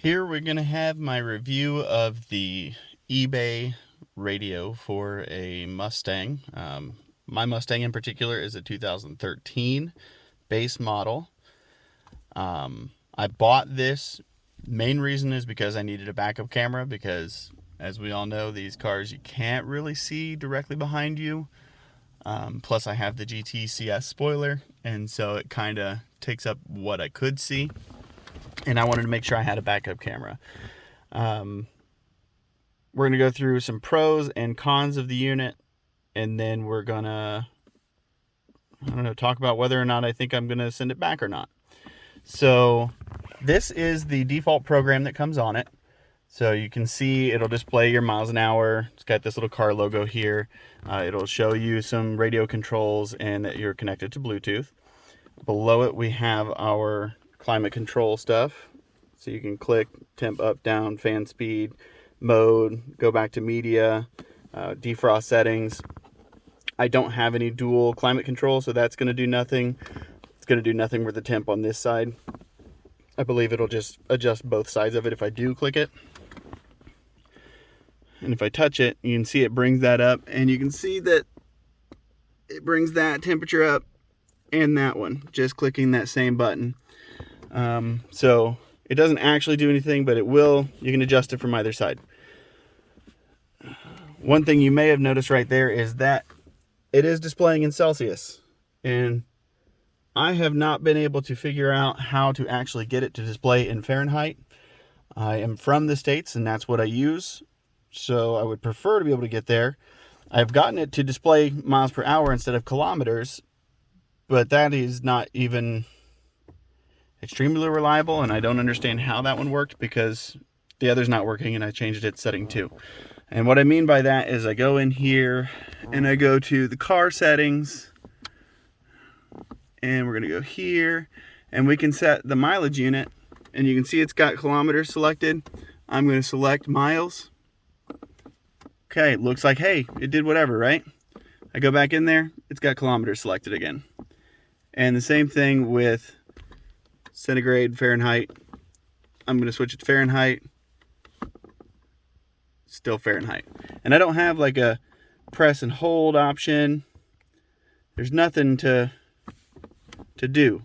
Here we're going to have my review of the eBay radio for a Mustang. My Mustang in particular is a 2013 base model. I bought this. Main reason is because I needed a backup camera because, as we all know, these cars you can't really see directly behind you. Plus I have the GTCS spoiler, and so it kind of takes up what I could see. And I wanted to make sure I had a backup camera. We're going to go through some pros and cons of the unit, and then we're going to, talk about whether or not I think I'm going to send it back or not. So this is the default program that comes on it. So you can see it'll display your miles an hour. It's got this little car logo here. It'll show you some radio controls and that you're connected to Bluetooth. Below it we have our climate control stuff, so you can click temp up, down, fan speed, mode, go back to media, defrost settings. I don't have any dual climate control, so that's going to do nothing. It's going to do nothing with the temp on this side. I believe it'll just adjust both sides of it if I do click it. And if I touch it, you can see it brings that up, and you can see that it brings that temperature up and that one, just clicking that same button. So it doesn't actually do anything, but it will. You can adjust it from either side. One thing you may have noticed right there is that it is displaying in Celsius, and I have not been able to figure out how to actually get it to display in Fahrenheit. I am from the States, and that's what I use, so I would prefer to be able to get there. I've gotten it to display miles per hour instead of kilometers, but that is not even extremely reliable, and I don't understand how that one worked because the other's not working, and I changed its setting too. And what I mean by that is I go in here and I go to the car settings, and we're going to go here, and we can set the mileage unit, and you can see it's got kilometers selected. I'm going to select miles. Okay, looks like, hey, it did whatever, right? I go back in there, it's got kilometers selected again. And the same thing with centigrade, Fahrenheit. I'm going to switch it to Fahrenheit. Still Fahrenheit. And I don't have like a press and hold option. There's nothing to do.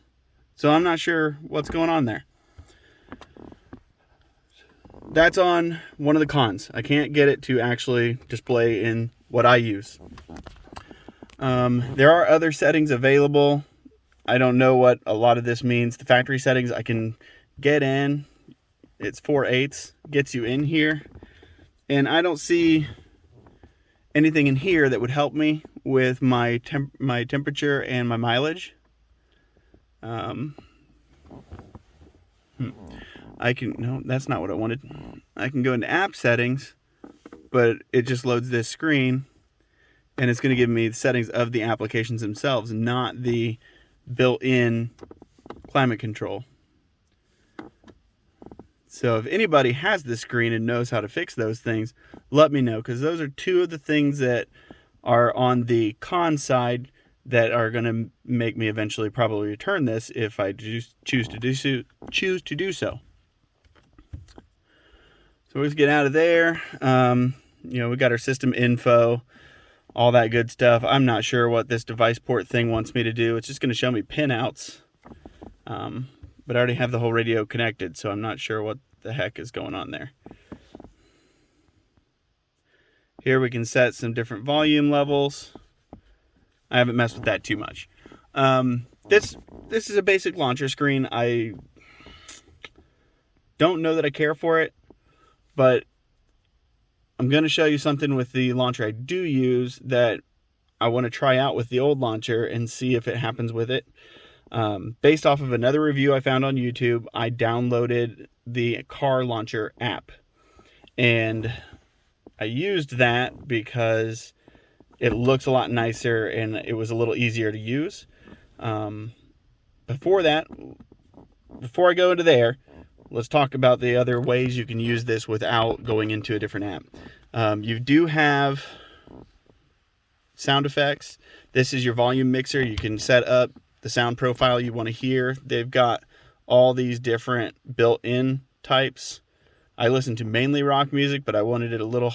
So I'm not sure what's going on there. That's on one of the cons. I can't get it to actually display in what I use. There are other settings available. I don't know what a lot of this means. The factory settings I can get in. It's 4/8, gets you in here. And I don't see anything in here that would help me with my temperature and my mileage. No, that's not what I wanted. I can go into app settings, but it just loads this screen, and it's going to give me the settings of the applications themselves, not the built-in climate control. So if anybody has this screen and knows how to fix those things, let me know, because those are two of the things that are on the con side that are going to make me eventually probably return this if I choose to do so. So let's get out of there. We got our system info, all that good stuff. I'm not sure what this device port thing wants me to do. It's just going to show me pinouts. But I already have the whole radio connected, so I'm not sure what the heck is going on there. Here we can set some different volume levels. I haven't messed with that too much. This is a basic launcher screen. I don't know that I care for it, but I'm going to show you something with the launcher I do use that I want to try out with the old launcher and see if it happens with it. Based off of another review I found on YouTube, I downloaded the car launcher app, and I used that because it looks a lot nicer and it was a little easier to use. Before I go into there, let's talk about the other ways you can use this without going into a different app. You do have sound effects. This is your volume mixer. You can set up the sound profile you want to hear. They've got all these different built-in types. I listen to mainly rock music, but I wanted it a little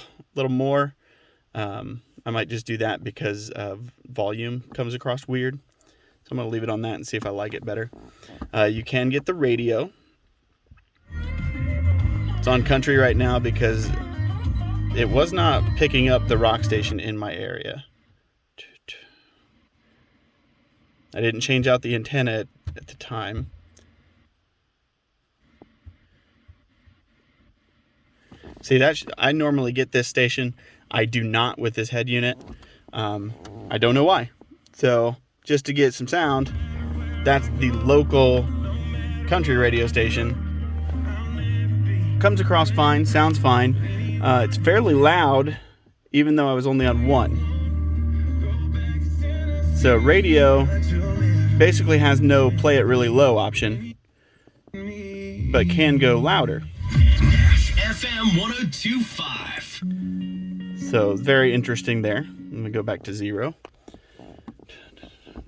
more. I might just do that because volume comes across weird. So I'm going to leave it on that and see if I like it better. You can get the radio. It's on country right now because it was not picking up the rock station in my area. I didn't change out the antenna at the time. See, I normally get this station. I do not with this head unit. I don't know why. So just to get some sound, that's the local country radio station. Comes across fine, sounds fine. It's fairly loud, even though I was only on one. So radio basically has no play it really low option, but can go louder. FM 102.5. So very interesting there. I'm going to go back to 0.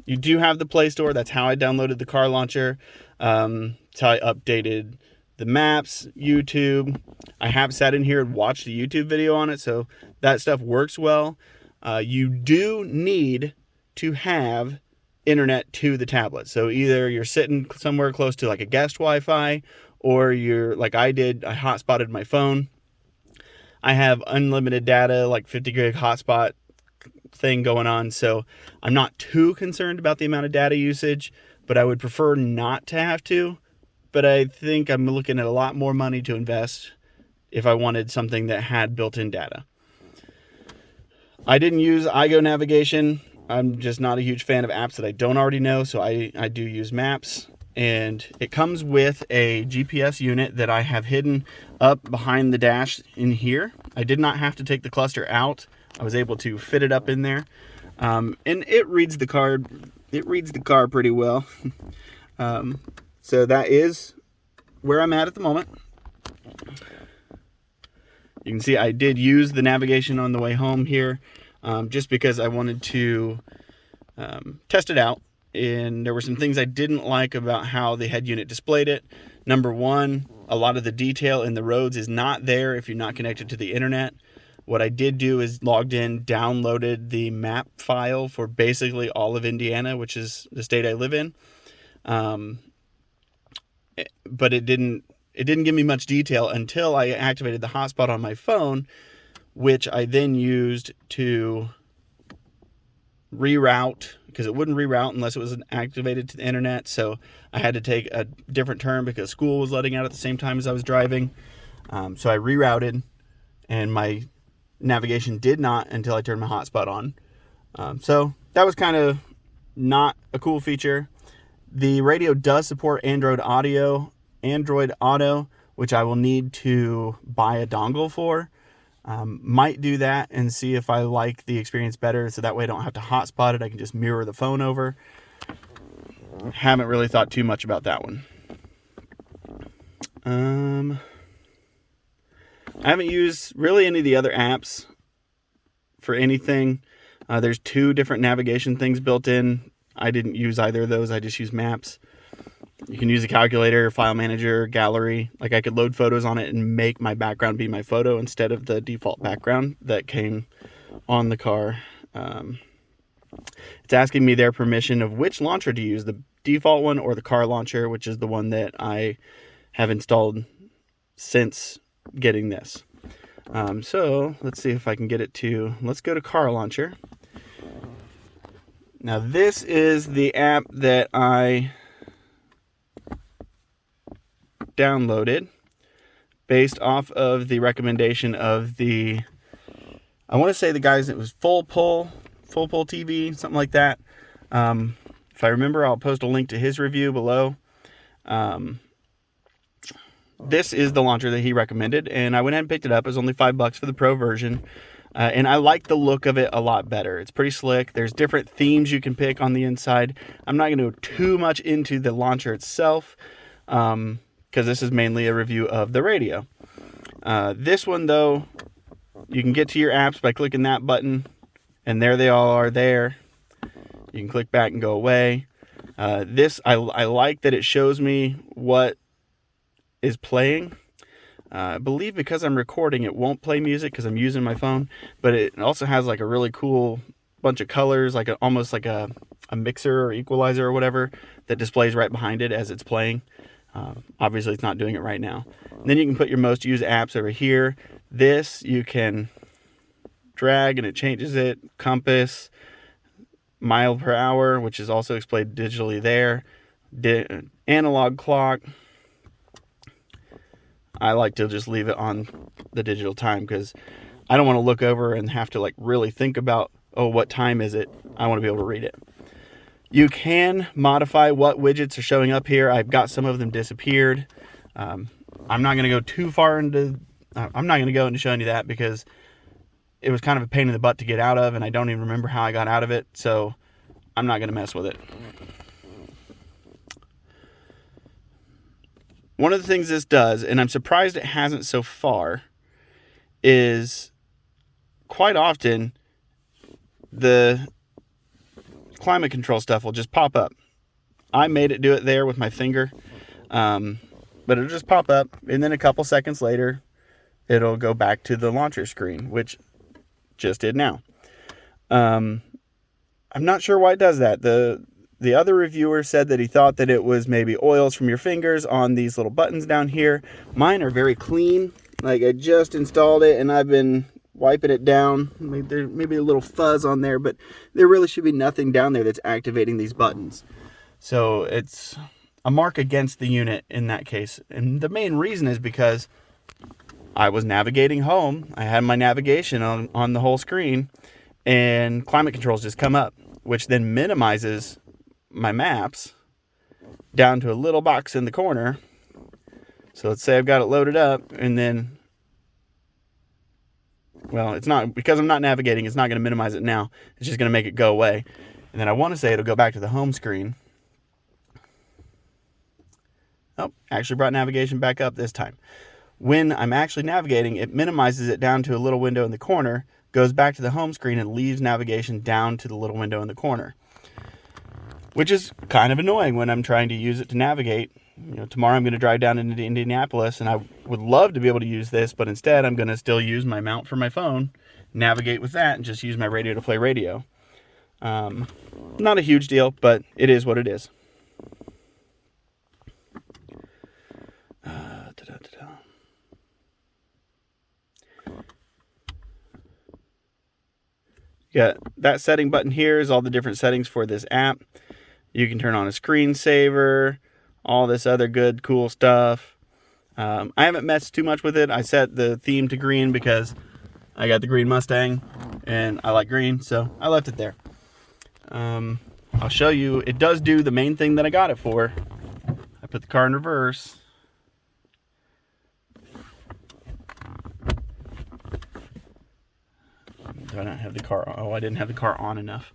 You do have the Play Store. That's how I downloaded the car launcher. That's how I updated the maps, YouTube. I have sat in here and watched a YouTube video on it, so that stuff works well. You do need to have internet to the tablet. So either you're sitting somewhere close to like a guest Wi-Fi, or you're like I did, I hotspotted my phone. I have unlimited data, like 50 gig hotspot thing going on, so I'm not too concerned about the amount of data usage, but I would prefer not to have to. But I think I'm looking at a lot more money to invest if I wanted something that had built-in data. I didn't use iGo navigation. I'm just not a huge fan of apps that I don't already know, so I do use maps. And it comes with a GPS unit that I have hidden up behind the dash in here. I did not have to take the cluster out. I was able to fit it up in there. And it reads the car. It reads the car pretty well. So that is where I'm at the moment. You can see I did use the navigation on the way home here, just because I wanted to test it out. And there were some things I didn't like about how the head unit displayed it. Number one, a lot of the detail in the roads is not there if you're not connected to the internet. What I did do is logged in, downloaded the map file for basically all of Indiana, which is the state I live in. But it didn't give me much detail until I activated the hotspot on my phone, which I then used to reroute, because it wouldn't reroute unless it was activated to the internet. So I had to take a different turn because school was letting out at the same time as I was driving. So I rerouted, and my navigation did not until I turned my hotspot on. So that was kind of not a cool feature. The radio does support Android Auto, which I will need to buy a dongle for. Might do that and see if I like the experience better, so that way I don't have to hotspot it. I can just mirror the phone over. Haven't really thought too much about that one. I haven't used really any of the other apps for anything. There's 2 different navigation things built in. I didn't use either of those. I just use maps. You can use a calculator, file manager, gallery. Like I could load photos on it and make my background be my photo instead of the default background that came on the car. It's asking me their permission of which launcher to use, the default one or the car launcher, which is the one that I have installed since getting this. So let's see if I can get it to, let's go to car launcher. Now this is the app that I downloaded based off of the recommendation of I want to say the guys, it was Full Pull TV, something like that. If I remember, I'll post a link to his review below. This is the launcher that he recommended, and I went ahead and picked it up. It was only $5 for the Pro version. And I like the look of it a lot better. It's pretty slick. There's different themes you can pick on the inside. I'm not going to go too much into the launcher itself, because this is mainly a review of the radio. This one, though, you can get to your apps by clicking that button, and there they all are there. You can click back and go away. This, I like that it shows me what is playing. I believe because I'm recording, it won't play music because I'm using my phone, but it also has like a really cool bunch of colors, like almost like a mixer or equalizer or whatever that displays right behind it as it's playing. Obviously, it's not doing it right now. And then you can put your most used apps over here. This you can drag and it changes it. Compass, mile per hour, which is also displayed digitally there. Analog clock. I like to just leave it on the digital time because I don't want to look over and have to like really think about, oh, what time is it? I want to be able to read it. You can modify what widgets are showing up here. I've got some of them disappeared. I'm not going to go too far into, I'm not going to go into showing you that because it was kind of a pain in the butt to get out of, and I don't even remember how I got out of it, so I'm not going to mess with it. One of the things this does, and I'm surprised it hasn't so far, is quite often the climate control stuff will just pop up. I made it do it there with my finger, but it'll just pop up, and then a couple seconds later, it'll go back to the launcher screen, which just did now. I'm not sure why it does that. The other reviewer said that he thought that it was maybe oils from your fingers on these little buttons down here. Mine are very clean. Like, I just installed it and I've been wiping it down. There may be a little fuzz on there, but there really should be nothing down there that's activating these buttons. So it's a mark against the unit in that case. And the main reason is because I was navigating home. I had my navigation on the whole screen, and climate controls just come up, which then minimizes my maps down to a little box in the corner. So let's say I've got it loaded up, and then, well, it's not, because I'm not navigating, it's not going to minimize it now. It's just going to make it go away. And then I want to say it'll go back to the home screen. Oh, actually brought navigation back up this time. When I'm actually navigating, it minimizes it down to a little window in the corner, goes back to the home screen, and leaves navigation down to the little window in the corner. Which is kind of annoying when I'm trying to use it to navigate. You know, tomorrow I'm going to drive down into Indianapolis, and I would love to be able to use this, but instead I'm going to still use my mount for my phone, navigate with that, and just use my radio to play radio. Not a huge deal, but it is what it is. Yeah, that setting button here is all the different settings for this app. You can turn on a screensaver, all this other good, cool stuff. I haven't messed too much with it. I set the theme to green because I got the green Mustang and I like green, so I left it there. I'll show you. It does do the main thing that I got it for. I put the car in reverse. Do I not have the car on? Oh, I didn't have the car on enough.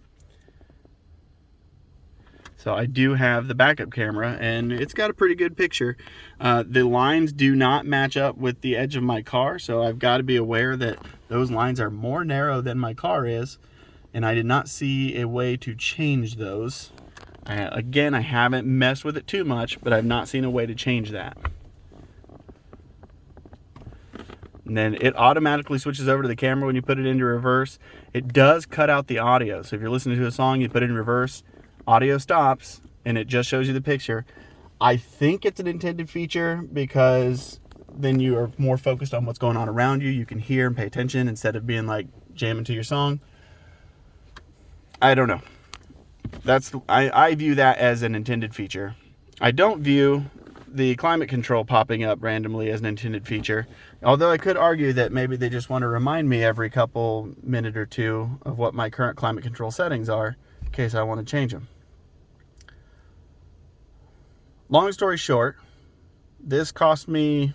So I do have the backup camera, and it's got a pretty good picture. The lines do not match up with the edge of my car, so I've got to be aware that those lines are more narrow than my car is, and I did not see a way to change those. Again, I haven't messed with it too much, but I've not seen a way to change that. And then it automatically switches over to the camera when you put it into reverse. It does cut out the audio. So if you're listening to a song, you put it in reverse, audio stops, and it just shows you the picture. I think it's an intended feature because then you are more focused on what's going on around you. You can hear and pay attention instead of being like jamming to your song. I don't know. I view that as an intended feature. I don't view the climate control popping up randomly as an intended feature. Although I could argue that maybe they just want to remind me every couple minute or two of what my current climate control settings are in case I want to change them. Long story short, this cost me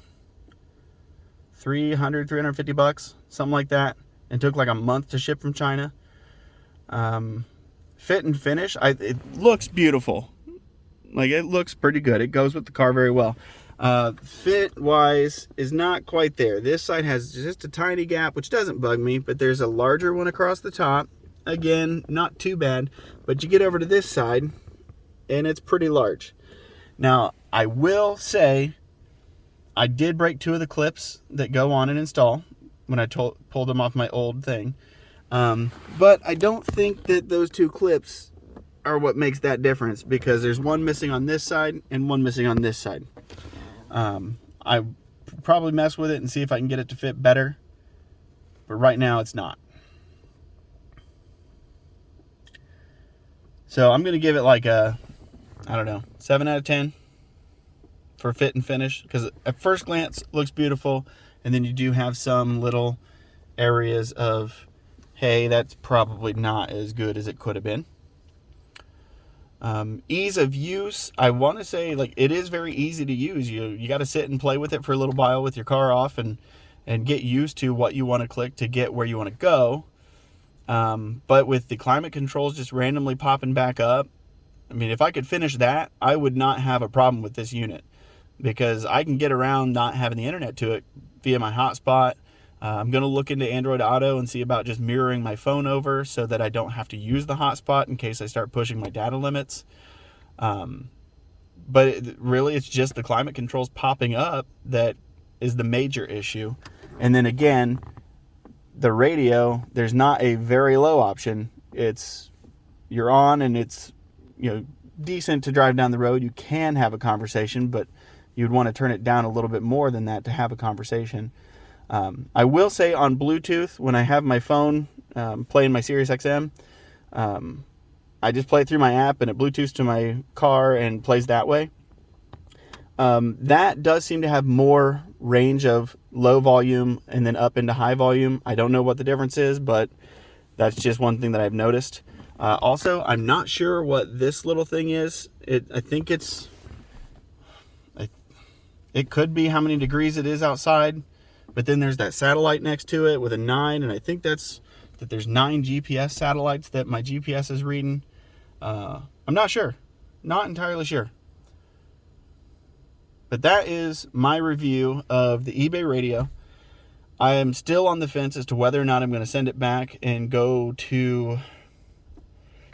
$350, something like that, and took like a month to ship from China. Fit and finish, it looks beautiful. Like, it looks pretty good. It goes with the car very well. Fit wise is not quite there. This side has just a tiny gap, which doesn't bug me, but there's a larger one across the top. Again, not too bad, but you get over to this side and it's pretty large. Now, I will say I did break 2 of the clips that go on and install when I pulled them off my old thing. But I don't think that those 2 clips are what makes that difference, because there's one missing on this side and one missing on this side. I probably mess with it and see if I can get it to fit better, but right now it's not. So I'm going to give it like a, I don't know, 7 out of 10 for fit and finish, because at first glance looks beautiful, and then you do have some little areas of, hey, that's probably not as good as it could have been. Ease of use, I want to say, like, it is very easy to use. You got to sit and play with it for a little while with your car off and get used to what you want to click to get where you want to go. But with the climate controls just randomly popping back up, I mean, if I could finish that, I would not have a problem with this unit, because I can get around not having the internet to it via my hotspot. I'm going to look into Android Auto and see about just mirroring my phone over so that I don't have to use the hotspot in case I start pushing my data limits. But really, it's just the climate controls popping up that is the major issue. And then again, the radio, there's not a very low option. You're on, and it's, decent to drive down the road. You can have a conversation, but you'd want to turn it down a little bit more than that to have a conversation. I will say on Bluetooth, when I have my phone playing my Sirius XM, I just play it through my app and it Bluetooths to my car and plays that way. That does seem to have more range of low volume and then up into high volume. I don't know what the difference is, but that's just one thing that I've noticed. Also, I'm not sure what this little thing is. I think it could be how many degrees it is outside. But then there's that satellite next to it with a 9, and I think that there's 9 GPS satellites that my GPS is reading. I'm not sure. Not entirely sure. But that is my review of the eBay radio. I am still on the fence as to whether or not I'm going to send it back and go to...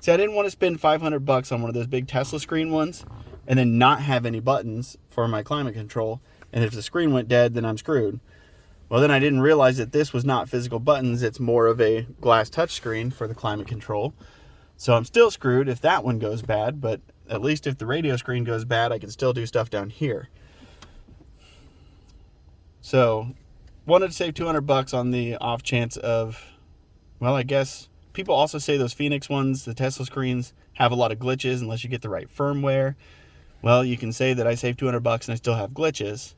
See, I didn't want to spend $500 on one of those big Tesla screen ones and then not have any buttons for my climate control. And if the screen went dead, then I'm screwed. Well, then I didn't realize that this was not physical buttons. It's more of a glass touchscreen for the climate control. So I'm still screwed if that one goes bad, but at least if the radio screen goes bad, I can still do stuff down here. So, wanted to save $200 on the off chance of, well, I guess people also say those Phoenix ones, the Tesla screens, have a lot of glitches unless you get the right firmware. Well, you can say that I saved $200 and I still have glitches.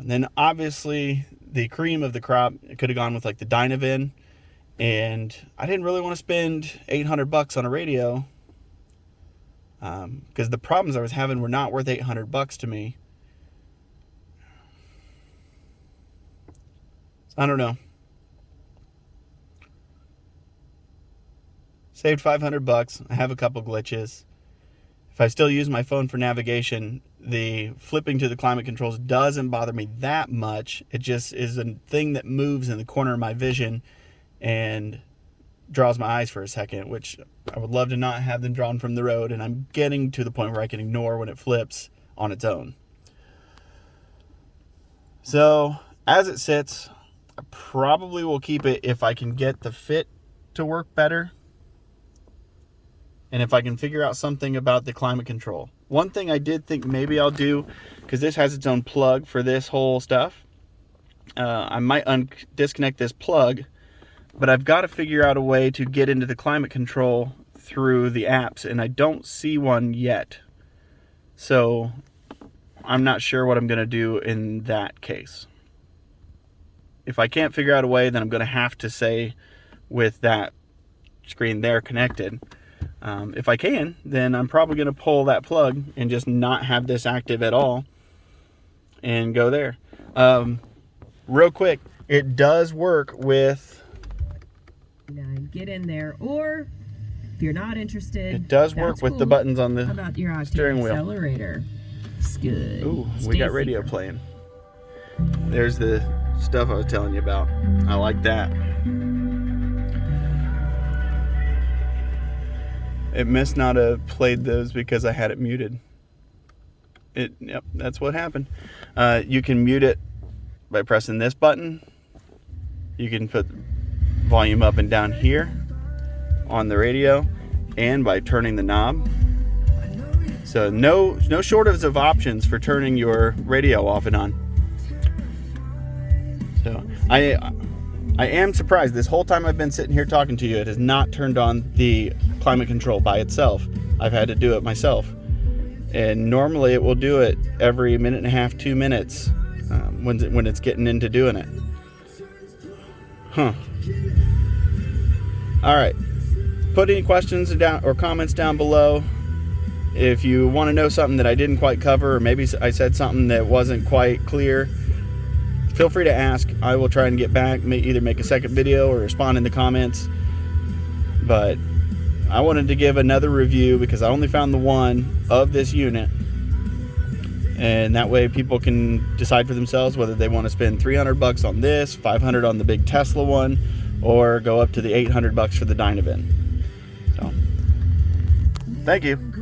Then obviously the cream of the crop, it could have gone with like the Dynavin, and I didn't really want to spend $800 on a radio because the problems I was having were not worth $800 to me. I don't know. Saved $500. I have a couple glitches. If I still use my phone for navigation, the flipping to the climate controls doesn't bother me that much. It just is a thing that moves in the corner of my vision and draws my eyes for a second, which I would love to not have them drawn from the road, and I'm getting to the point where I can ignore when it flips on its own. So, as it sits, I probably will keep it if I can get the fit to work better. And if I can figure out something about the climate control. One thing I did think maybe I'll do, because this has its own plug for this whole stuff, I might disconnect this plug, but I've got to figure out a way to get into the climate control through the apps, and I don't see one yet. So I'm not sure what I'm going to do in that case. If I can't figure out a way, then I'm going to have to say with that screen there connected. If I can, then I'm probably going to pull that plug and just not have this active at all and go there. Real quick, it does work with... Get in there, or if you're not interested, it does work with the buttons on the about your steering wheel. Accelerator. It's good. Ooh, we got radio playing. There's the stuff I was telling you about. I like that. It must not have played those because I had it muted. Yep, that's what happened. You can mute it by pressing this button. You can put volume up and down here on the radio, and by turning the knob. So no shortage of options for turning your radio off and on. So I am surprised. This whole time I've been sitting here talking to you, it has not turned on the climate control by itself. I've had to do it myself. And normally it will do it every minute and a half, 2 minutes when it's getting into doing it. Huh. All right. Put any questions down or comments down below. If you want to know something that I didn't quite cover, or maybe I said something that wasn't quite clear, feel free to ask. I will try and get back, either make a second video or respond in the comments. But I wanted to give another review because I only found the one of this unit, and that way people can decide for themselves whether they want to spend $300 on this, $500 on the big Tesla one, or go up to the $800 for the Dynavan. So, thank you.